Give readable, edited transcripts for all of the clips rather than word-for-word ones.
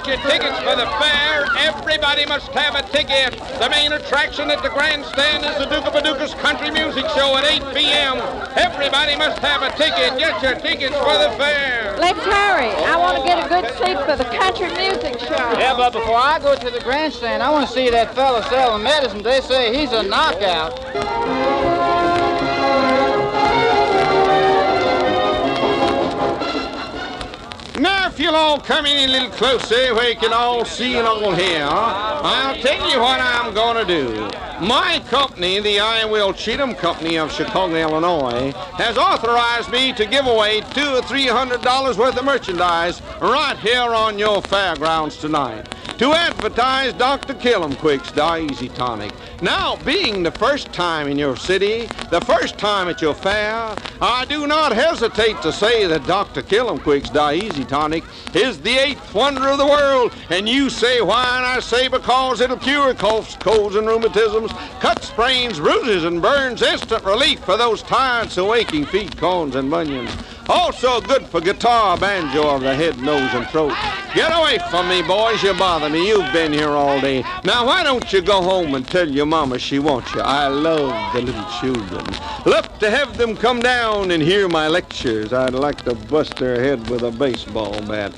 your tickets for the fair. Everybody must have a ticket. The main attraction at the grandstand is the Duke of Paducah's country music show at 8 p.m. Everybody must have a ticket. Get your tickets for the fair. Let's hurry. I want to get a good seat for the country music show. Yeah, but before I go to the grandstand, I want to see that fella selling medicine. They say he's a knockout. Now, if you'll all come in a little closer where you can all see and all hear, I'll tell you what I'm going to do. My company, the I Will Cheatham Company of Chicago, Illinois, has authorized me to give away $200 or $300 worth of merchandise right here on your fairgrounds tonight to advertise Dr. Killamquick's Easy Tonic. Now, being the first time in your city, the first time at your fair, I do not hesitate to say that Dr. Killamquick's Easy Tonic is the 8th wonder of the world. And you say why, and I say because it'll cure coughs, colds, and rheumatisms, cut sprains, bruises, and burns, instant relief for those tired, so aching feet, corns, and bunions. Also good for guitar, banjo of the head, nose, and throat. Get away from me, boys. You bother me. You've been here all day. Now, why don't you go home and tell your mama she wants you? I love the little children. Love to have them come down and hear my lectures. I'd like to bust their head with a baseball bat.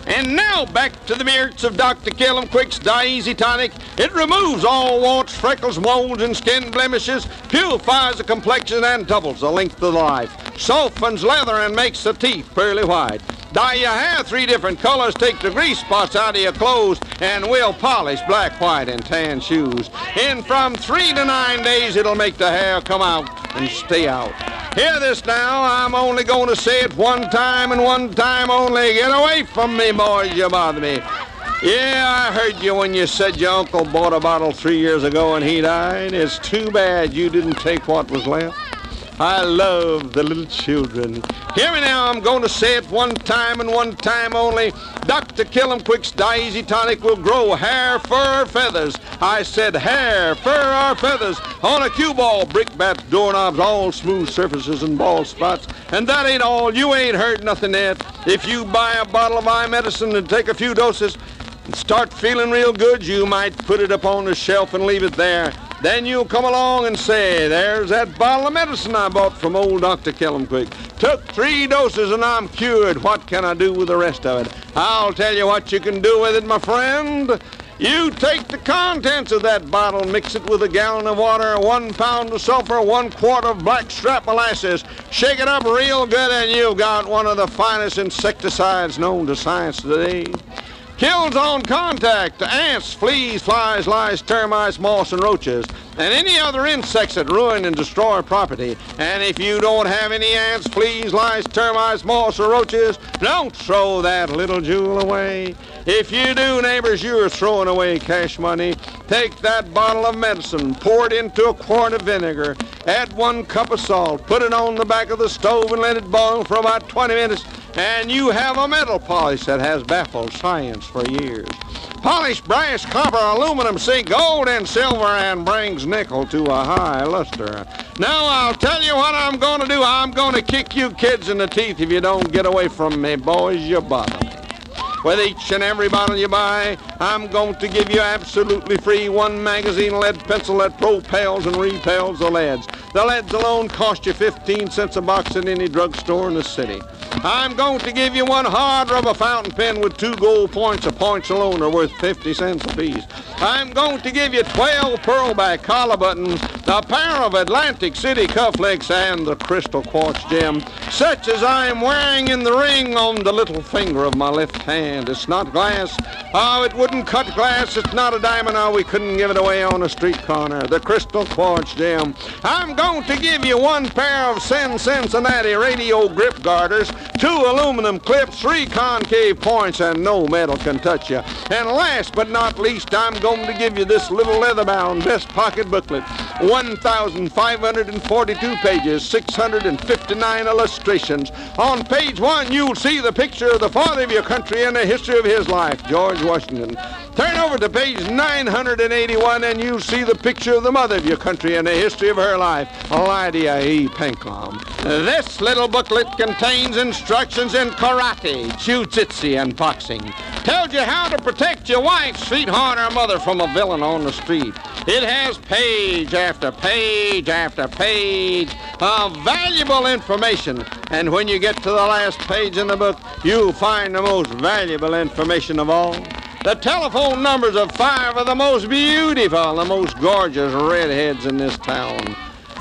And now back to the merits of Dr. Killamquick's Easy Tonic. It removes all warts, freckles, moles, and skin blemishes, purifies the complexion, and doubles the length of life, softens leather, and makes the teeth pearly white. Dye your hair 3 different colors, take the grease spots out of your clothes, and we'll polish black, white, and tan shoes. In from 3 to 9 days, it'll make the hair come out and stay out. Hear this now, I'm only going to say it one time and one time only. Get away from me, boys, you bother me. Yeah, I heard you when you said your uncle bought a bottle 3 years ago and he died. It's too bad you didn't take what was left. I love the little children. Hear me now, I'm going to say it one time and one time only. Dr. Killamquick's Easy Tonic will grow hair, fur, or feathers. I said hair, fur, or feathers on a cue ball, brickbats, doorknobs, all smooth surfaces and bald spots. And that ain't all. You ain't heard nothing yet. If you buy a bottle of eye medicine and take a few doses and start feeling real good, you might put it up on the shelf and leave it there. Then you'll come along and say, there's that bottle of medicine I bought from old Dr. Killamquick. Took 3 doses and I'm cured. What can I do with the rest of it? I'll tell you what you can do with it, my friend. You take the contents of that bottle, mix it with a gallon of water, 1 pound of sulfur, 1 quart of blackstrap molasses. Shake it up real good and you've got one of the finest insecticides known to science today. Kills on contact ants, fleas, flies, lice, termites, moths, and roaches, and any other insects that ruin and destroy property. And if you don't have any ants, fleas, lice, termites, moths, or roaches, don't throw that little jewel away. If you do, neighbors, you're throwing away cash money. Take that bottle of medicine, pour it into a quart of vinegar, add 1 cup of salt, put it on the back of the stove and let it boil for about 20 minutes, and you have a metal polish that has baffled science for years. Polished brass, copper, aluminum, zinc, gold, and silver, and brings nickel to a high luster. Now I'll tell you what I'm going to do. I'm going to kick you kids in the teeth if you don't get away from me, boys. You bother me. With each and every bottle you buy, I'm going to give you absolutely free 1 magazine lead pencil that propels and repels the leads. The leads alone cost you 15 cents a box at any drugstore in the city. I'm going to give you 1 hard rubber fountain pen with 2 gold points. The points alone are worth 50 cents apiece. I'm going to give you 12 pearlback collar buttons, a pair of Atlantic City cufflinks, and the crystal quartz gem, such as I'm wearing in the ring on the little finger of my left hand. It's not glass. Oh, it wouldn't cut glass. It's not a diamond. Oh, we couldn't give it away on a street corner. The crystal quartz gem. I'm going to give you 1 pair of Cincinnati radio grip garters, 2 aluminum clips, 3 concave points, and no metal can touch you. And last but not least, I'm going to give you this little leather-bound best pocket booklet. 1,542 pages, 659 illustrations. On page 1, you'll see the picture of the father of your country and the history of his life, George Washington. Turn over to page 981 and you'll see the picture of the mother of your country and the history of her life, Lydia E. Pencom. This little booklet contains instructions in karate, jiu-jitsu, and boxing. Tells you how to protect your wife, sweetheart, or mother from a villain on the street. It has page after page after page of valuable information. And when you get to the last page in the book, you'll find the most valuable information of all. The telephone numbers of 5 of the most beautiful, the most gorgeous redheads in this town.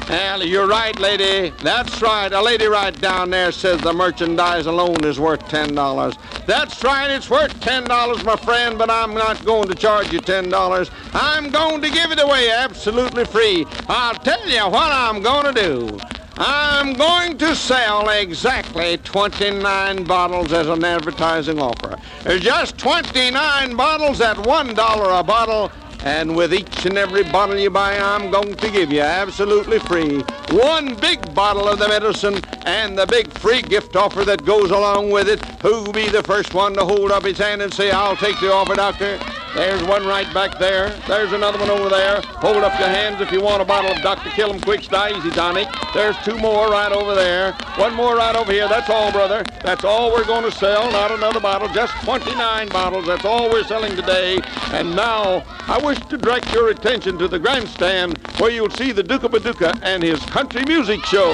Well, you're right, lady. That's right. A lady right down there says the merchandise alone is worth $10. That's right. It's worth $10, my friend, but I'm not going to charge you $10. I'm going to give it away absolutely free. I'll tell you what I'm going to do. I'm going to sell exactly 29 bottles as an advertising offer. There's just 29 bottles at $1 a bottle. And with each and every bottle you buy, I'm going to give you absolutely free 1 big bottle of the medicine and the big free gift offer that goes along with it. Who'll be the first one to hold up his hand and say, I'll take the offer, doctor? There's one right back there. There's another one over there. Hold up your hands if you want a bottle of Dr. Kill 'em Quick's Die-Easy Tonic. There's 2 more right over there. 1 more right over here. That's all, brother. That's all we're going to sell. Not another bottle. Just 29 bottles. That's all we're selling today. And now, I wish to direct your attention to the grandstand where you'll see the Duke of Paducah and his country music show.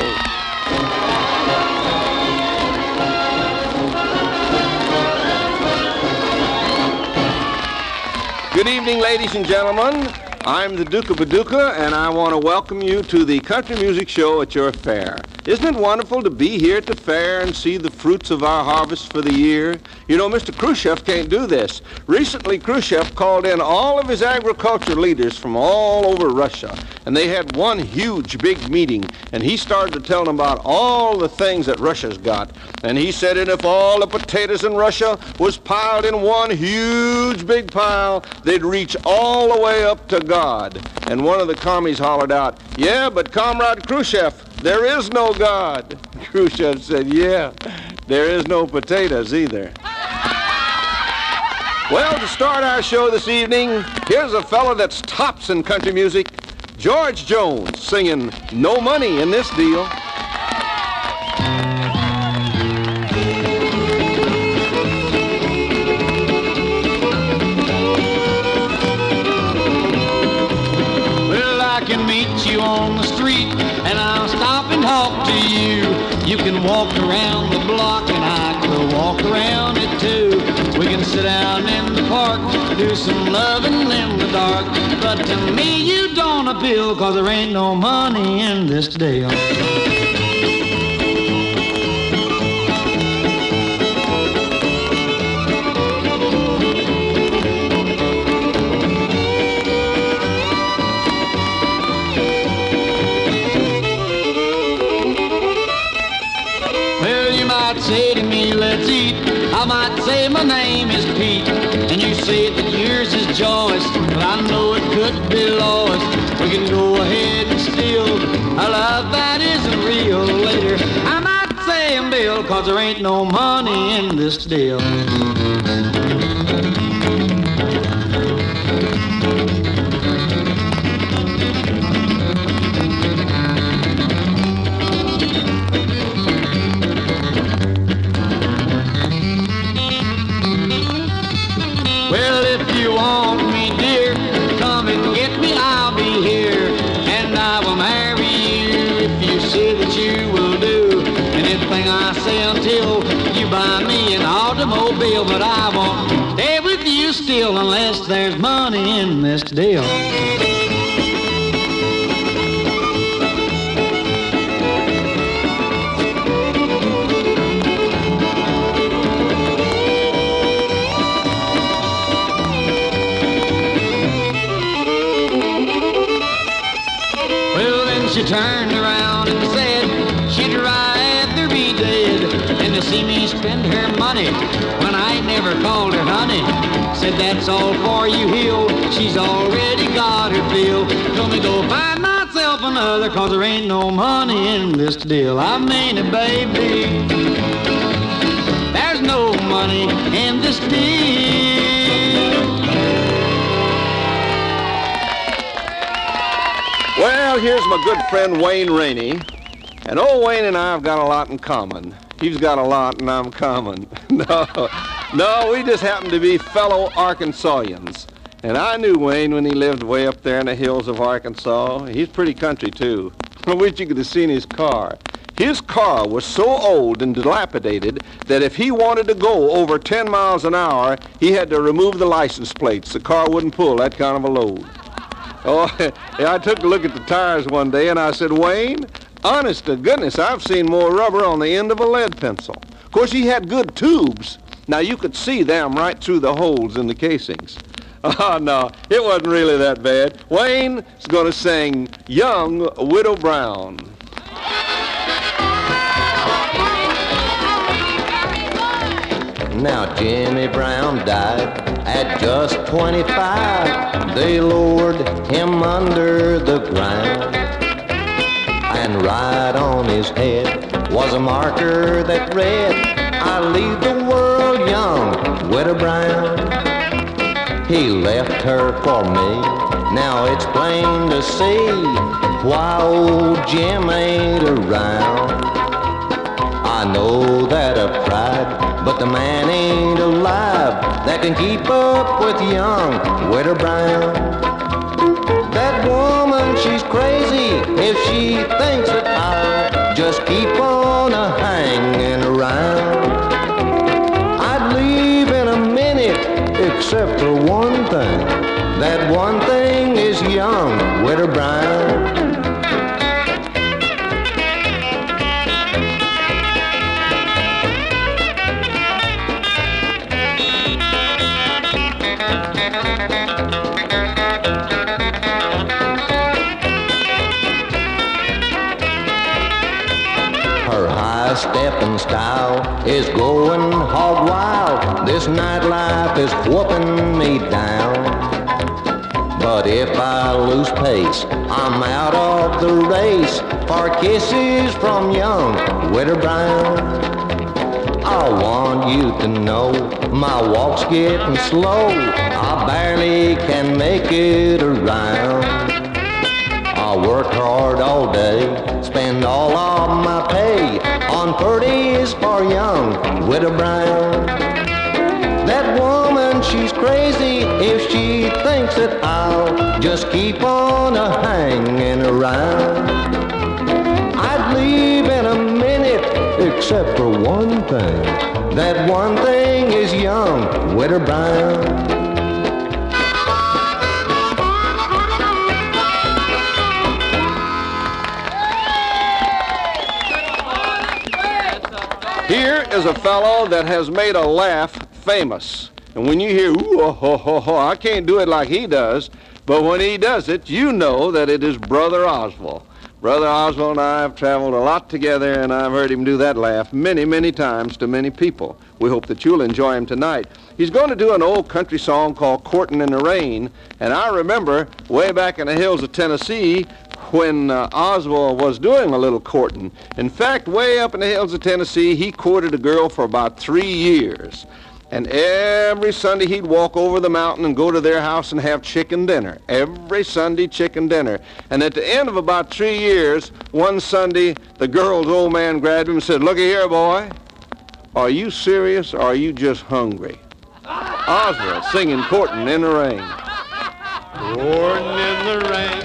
Good evening, ladies and gentlemen. I'm the Duke of Paducah, and I want to welcome you to the country music show at your fair. Isn't it wonderful to be here at the fair and see the fruits of our harvest for the year? You know, Mr. Khrushchev can't do this. Recently, Khrushchev called in all of his agriculture leaders from all over Russia, and they had one huge big meeting, and he started to tell them about all the things that Russia's got. And he said that if all the potatoes in Russia was piled in one huge big pile, they'd reach all the way up to God. And one of the commies hollered out, "Yeah, but Comrade Khrushchev, there is no God." Khrushchev said, "Yeah, there is no potatoes either." Well, to start our show this evening, here's a fellow that's tops in country music, George Jones, singing "No Money in This Deal." You on the street and I'll stop and talk to you. You can walk around the block and I can walk around it too. We can sit down in the park, do some loving in the dark. But to me you don't appeal, 'cause there ain't no money in this deal. Say to me, let's eat. I might say my name is Pete, and you say that yours is Joyce, but I know it could be Lois. We can go ahead and steal a love that isn't real. Later, I might say I'm Bill, 'cause there ain't no money in this deal. Until you buy me an automobile, but I won't stay with you still unless there's money in this deal. Well, then she turned around and said she'd rather be dead than to see me spend her money when I never called her honey. Said that's all for you, Hill. She's already got her fill. Told me go find myself another, 'cause there ain't no money in this deal. I mean it, baby. There's no money in this deal. Well, here's my good friend Wayne Rainey. And old Wayne and I have got a lot in common. He's got a lot and I'm common. No, we just happen to be fellow Arkansasians. And I knew Wayne when he lived way up there in the hills of Arkansas. He's pretty country, too. I wish you could have seen his car. His car was so old and dilapidated that if he wanted to go over 10 miles an hour, he had to remove the license plates. The car wouldn't pull that kind of a load. Oh, I took a look at the tires one day and I said, Wayne, honest to goodness, I've seen more rubber on the end of a lead pencil. Of course, he had good tubes. Now, you could see them right through the holes in the casings. Oh, no, it wasn't really that bad. Wayne is going to sing Young Widow Brown. Now Jimmy Brown died at just 25. They lowered him under the ground, and right on his head was a marker that read, I leave the world young, Widow Brown. He left her for me, now it's plain to see why old Jim ain't around. I know that I've tried, but the man ain't alive that can keep up with young Widow Brown. That woman, she's crazy if she thinks that I'll just keep on hanging around. I'd leave in a minute, except for one thing. That one thing is young Widow Brown. Stepping style is going hog wild. This nightlife is whooping me down. But if I lose pace, I'm out of the race for kisses from young Widow Brown. I want you to know my walk's getting slow. I barely can make it around. I work hard all day, spend all of my pay on parties for young Widow Brown. That woman, she's crazy if she thinks that I'll just keep on hanging around. I'd leave in a minute, except for one thing. That one thing is young Widow Brown. Here is a fellow that has made a laugh famous. And when you hear, ooh, oh, ho, ho, ho, I can't do it like he does, but when he does it, you know that it is Brother Oswald. Brother Oswald and I have traveled a lot together, and I've heard him do that laugh many, many times to many people. We hope that you'll enjoy him tonight. He's going to do an old country song called Courtin' in the Rain, and I remember way back in the hills of Tennessee when Oswald was doing a little courting. In fact, way up in the hills of Tennessee, he courted a girl for about 3 years. And every Sunday he'd walk over the mountain and go to their house and have chicken dinner. Every Sunday, chicken dinner. And at the end of about 3 years, one Sunday, the girl's old man grabbed him and said, "Looky here, boy, are you serious or are you just hungry?" Oswald singing Courtin' in the Rain. Courtin' in the rain,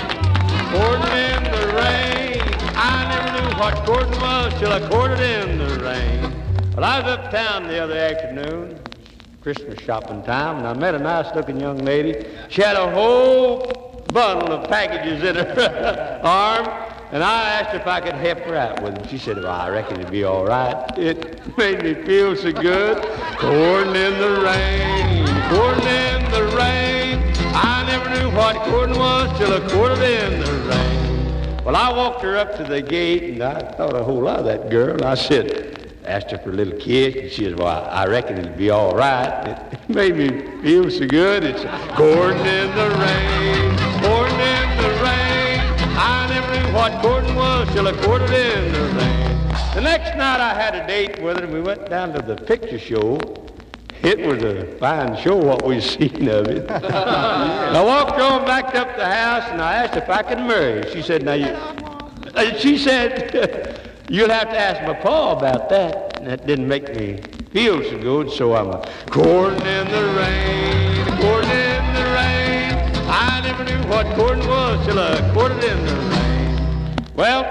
courtin' in the rain. I never knew what courtin' was till I courted in the rain. Well, I was uptown the other afternoon, Christmas shopping time, and I met a nice-looking young lady. She had a whole bundle of packages in her arm, and I asked her if I could help her out with them. She said, "Well, I reckon it'd be all right." It made me feel so good. Courtin' in the rain, courtin' in the rain. I never knew what courtin' was till I courted in the rain. Well, I walked her up to the gate, and I thought a whole lot of that girl. I asked her for a little kiss, and she said, "Well, I reckon it'll be all right." It made me feel so good. It's courtin' in the rain, courtin' in the rain. I never knew what courtin' was till I courted in the rain. The next night I had a date with her, and we went down to the picture show. It was a fine show, what we seen of it. I walked on back up the house, and I asked if I could marry her. She said, she said, "You'll have to ask my pa about that." And that didn't make me feels so good, so I'm courting in the rain, courting in the rain. I never knew what courting was till I courted in the rain. Well,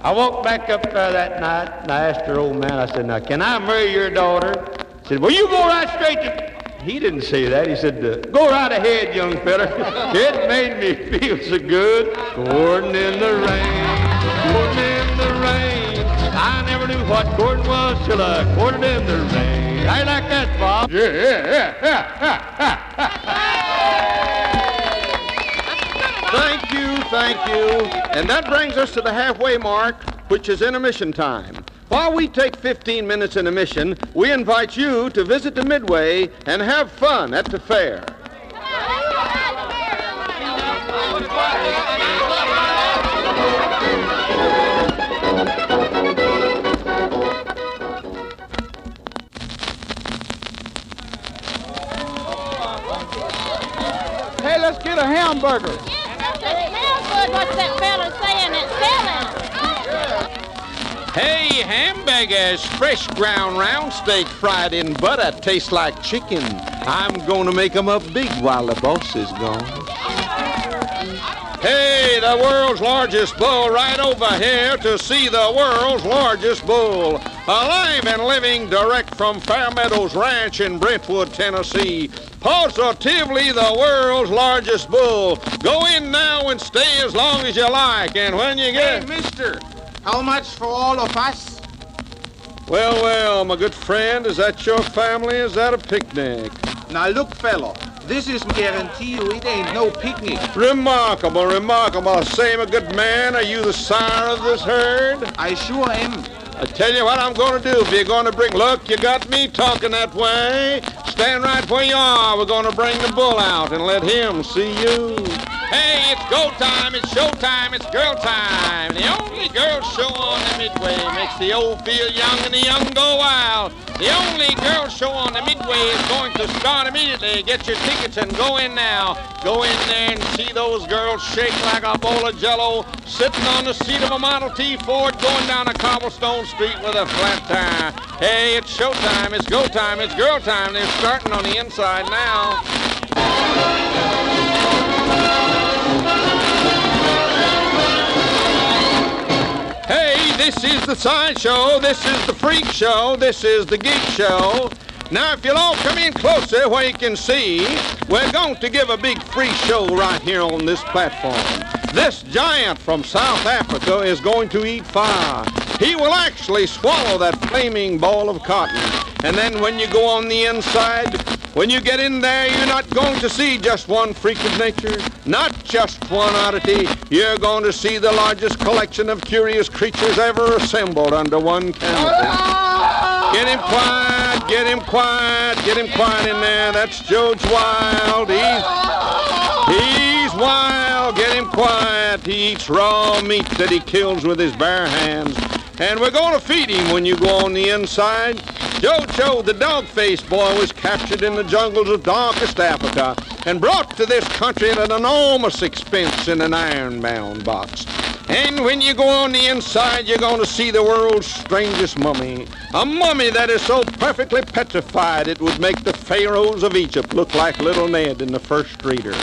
I walked back up there that night and I asked her old man, I said, now, can I marry your daughter? He said, well, you go right straight to... He didn't say that. He said, go right ahead, young fella. It made me feel so good. Courting in the rain, courting in the rain. I never knew what courting was till I courted in the rain. I like that, Bob. Yeah. Thank you. And that brings us to the halfway mark, which is intermission time. While we take 15 minutes intermission, we invite you to visit the Midway and have fun at the fair. Hey, let's get a hamburger. What's that fella saying it's selling? Hey, hamburgers, fresh ground round steak fried in butter, tastes like chicken. I'm gonna make 'em up big while the boss is gone. Hey, the world's largest bull right over here to see the world's largest bull. Alive and living direct from Fairmeadows Ranch in Brentwood, Tennessee. Positively the world's largest bull. Go in now and stay as long as you like, and when you get... Hey, mister, how much for all of us? Well, my good friend, is that your family? Is that a picnic? Now look, fellow, this is guarantee you it ain't no picnic. Remarkable. Say, my good man, are you the sire of this herd? I sure am. I tell you what I'm going to do. If you're going to bring... Look, you got me talking that way. Stand right where you are. We're going to bring the bull out and let him see you. Hey, it's go time, it's show time, it's girl time. The only girl show on the Midway makes the old feel young and the young go wild. The only girl show on the Midway is going to start immediately. Get your tickets and go in now. Go in there and see those girls shake like a bowl of Jell-O, sitting on the seat of a Model T Ford going down a cobblestone street with a flat tire. Hey, it's show time, it's go time, it's girl time. They're starting on the inside now. Hey, this is the sideshow, this is the freak show, this is the geek show. Now, if you'll all come in closer where you can see, we're going to give a big free show right here on this platform. This giant from South Africa is going to eat fire. He will actually swallow that flaming ball of cotton. And then when you go on the inside, when you get in there, you're not going to see just one freak of nature, not just one oddity. You're going to see the largest collection of curious creatures ever assembled under one canopy. Get him quiet, get him quiet, get him quiet in there. That's George Wild. He's wild. Get him quiet. He eats raw meat that he kills with his bare hands. And we're going to feed him when you go on the inside. Jojo, the dog-faced boy, was captured in the jungles of darkest Africa and brought to this country at an enormous expense in an iron-bound box. And when you go on the inside, you're going to see the world's strangest mummy. A mummy that is so perfectly petrified it would make the pharaohs of Egypt look like little Ned in the First Reader.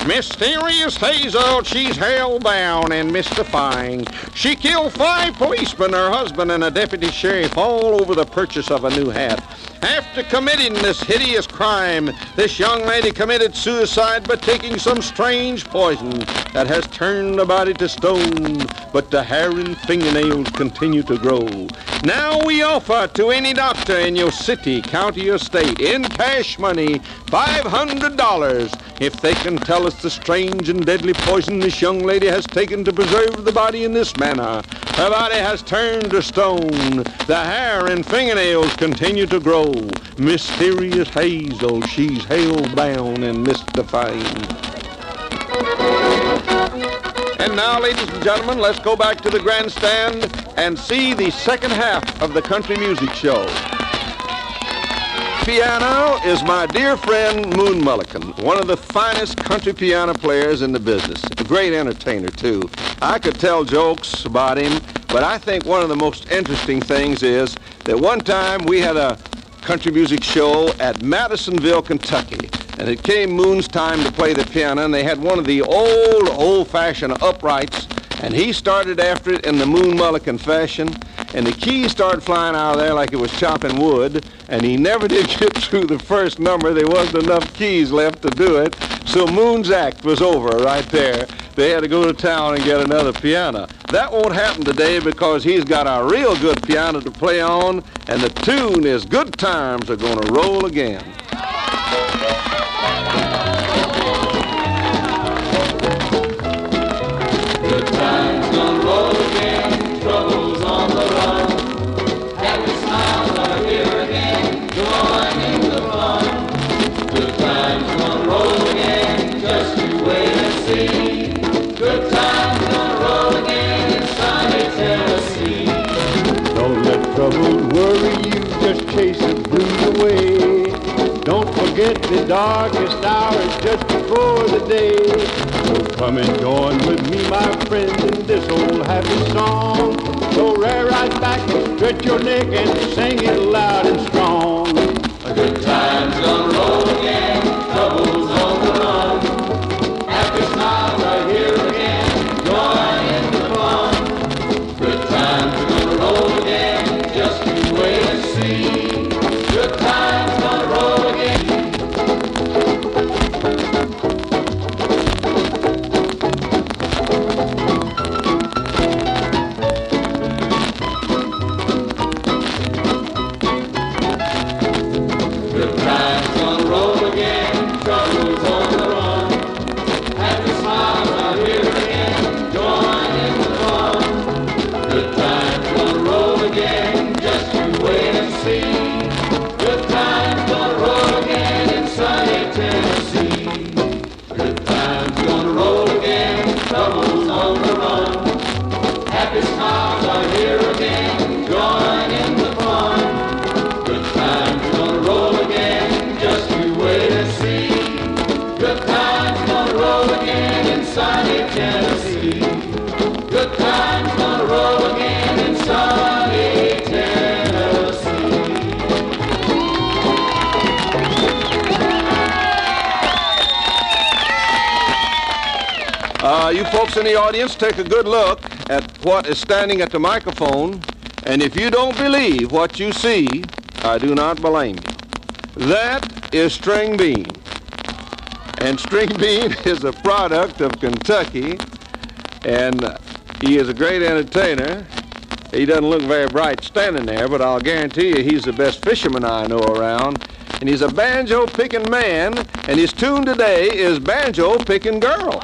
Mysterious Hazel, she's hell-bound and mystifying. She killed 5 policemen, her husband, and a deputy sheriff all over the purchase of a new hat. After committing this hideous crime, this young lady committed suicide by taking some strange poison that has turned the body to stone, but the hair and fingernails continue to grow. Now we offer to any doctor in your city, county, or state, in cash money, $500 if they can tell us the strange and deadly poison this young lady has taken to preserve the body in this manner. Her body has turned to stone. The hair and fingernails continue to grow. Mysterious Hazel, she's hell-bound and mystifying. And now, ladies and gentlemen, let's go back to the grandstand and see the second half of the country music show. Piano is my dear friend Moon Mullican, one of the finest country piano players in the business. A great entertainer, too. I could tell jokes about him, but I think one of the most interesting things is that one time we had a country music show at Madisonville, Kentucky. And it came Moon's time to play the piano, and they had one of the old-fashioned uprights, and he started after it in the Moon Mulligan fashion, and the keys started flying out of there like it was chopping wood, and he never did get through the first number. There wasn't enough keys left to do it, so Moon's act was over right there. They had to go to town and get another piano. That won't happen today because he's got a real good piano to play on, and the tune is Good Times Are Gonna Roll Again. Good times gonna roll again, troubles on the run. Happy smiles are here again, join in the fun. Good times gonna roll again, just you wait and see. Good times gonna roll again in sunny Tennessee. Don't let trouble worry you, just chase the blues away. Don't forget the darkest hour is just before the day. So come and join with me, my friend, in this old happy song. So rear right back and stretch your neck and sing it loud and strong. Good times gonna roll again, troubles on the run. Happy smiles are here again, join in the fun. Good times are gonna roll again, just you wait and see. Good times gonna roll again. Good times gonna roll again, troubles on the run. Happy smiles are here again, join in the fun. Good times gonna roll again, just you wait and see. Good times gonna roll again in sunny Tennessee. Good times gonna roll again, troubles on the run. Happy smiles are here again, join in the fun. Good times gonna roll again, just you wait and see. Good times gonna roll again in sunny Tennessee. Good times gonna roll again in sunny Tennessee. You folks in the audience, take a good look at what is standing at the microphone, and if you don't believe what you see, I do not blame you. That is string bean. And string bean is a product of Kentucky, and he is a great entertainer. He doesn't look very bright standing there, but I'll guarantee you he's the best fisherman I know around. And he's a banjo-picking man, and his tune today is Banjo-Picking Girl.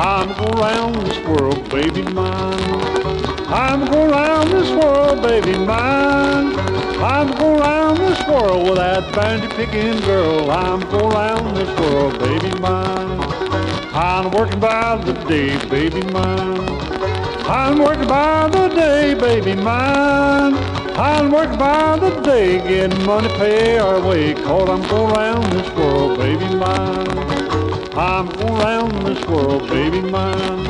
I'm going round this world, baby mine. I'm going round this world, baby mine. I'm going round this world with that banjo-picking girl. I'm going round this world, baby mine. I'm working by the day, baby mine. I'm working by the day, baby mine. I'm working by the day, getting money pay our way, 'cause I'm going round this world, baby mine. I'm going round this world, baby mine.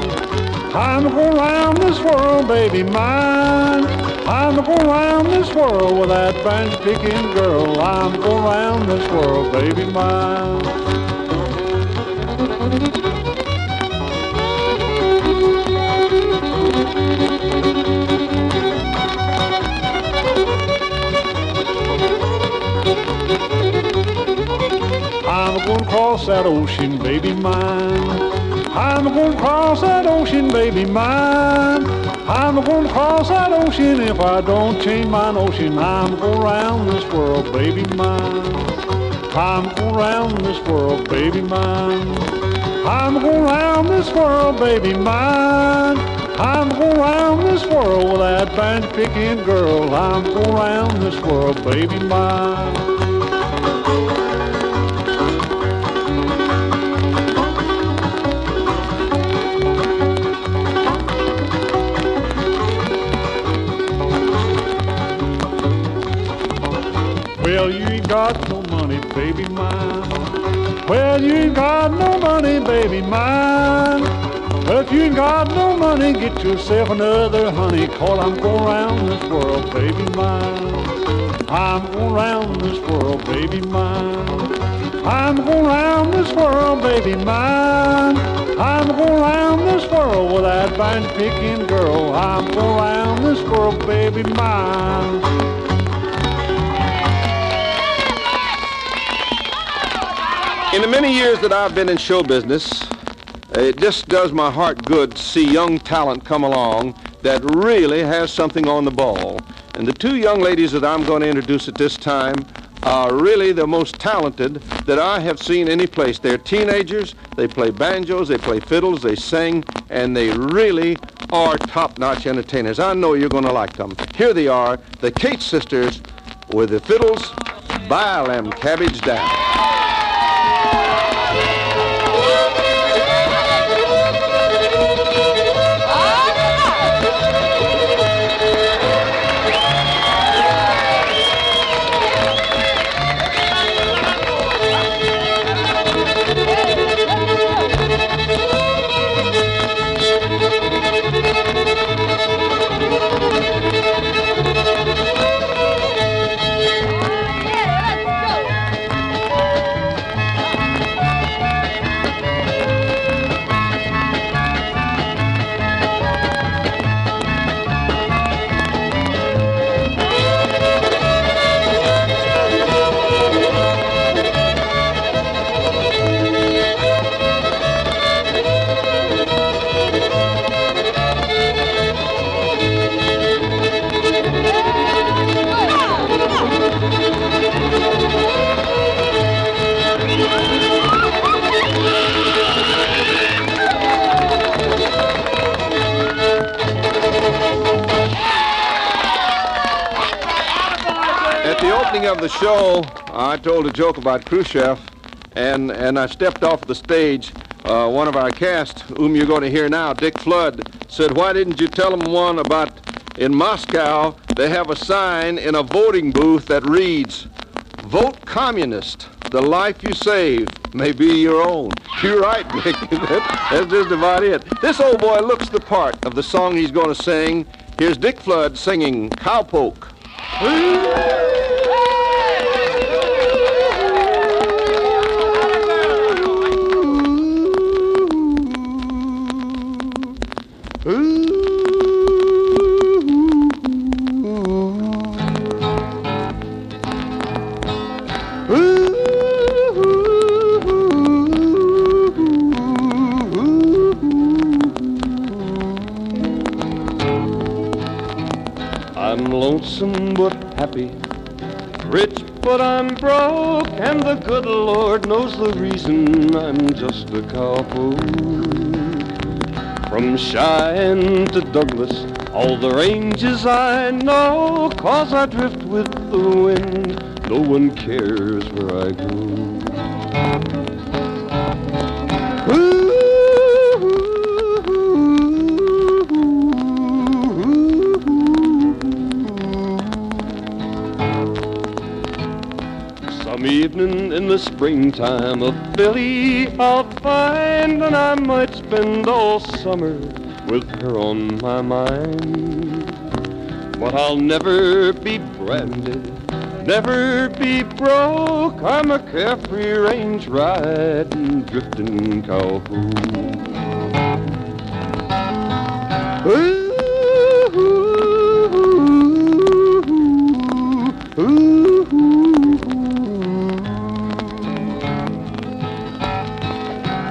I'm going round this world, baby mine. I'm going round this world with that banjo-picking girl. I'm going round this world, baby mine. I'm gonna cross that ocean, baby mine. I'm gonna cross that ocean, baby mine. I'm gonna cross that ocean if I don't change my notion. I'm going round this world, baby mine. I'm going round this world, baby mine. I'm going round this world, baby mine. I'm going round this world with that banjo-picking girl. I'm going round this world, baby mine. Well, you ain't got no baby mine. Well, you ain't got no money, baby mine. Well, if you ain't got no money, get yourself another honey, 'cause I'm going round this world, baby mine. I'm going round this world, baby mine. I'm going round this world, baby mine. I'm going round this world with that vine picking girl. I'm going round this world, baby mine. In the many years that I've been in show business, it just does my heart good to see young talent come along that really has something on the ball. And the two young ladies that I'm going to introduce at this time are really the most talented that I have seen any place. They're teenagers, they play banjos, they play fiddles, they sing, and they really are top-notch entertainers. I know you're going to like them. Here they are, the Cates sisters with the fiddles, Bile Them Cabbage Down. Of the show, I told a joke about Khrushchev, and I stepped off the stage. One of our cast, whom you're going to hear now, Dick Flood, said, "Why didn't you tell them one about in Moscow, they have a sign in a voting booth that reads, 'Vote Communist. The life you save may be your own.'" You're right, Dick. That's just about it. This old boy looks the part of the song he's going to sing. Here's Dick Flood singing Cowpoke. I'm lonesome but happy, rich but I'm broke, and the good Lord knows the reason I'm just a cowpoke. From Cheyenne to Douglas, all the ranges I know, 'cause I drift with the wind, no one cares where I go. Some evening in the springtime a filly I'll find, and I might spend all summer with her on my mind. But I'll never be branded, never be broke. I'm a carefree range riding, drifting cowpoke.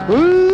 Ooh.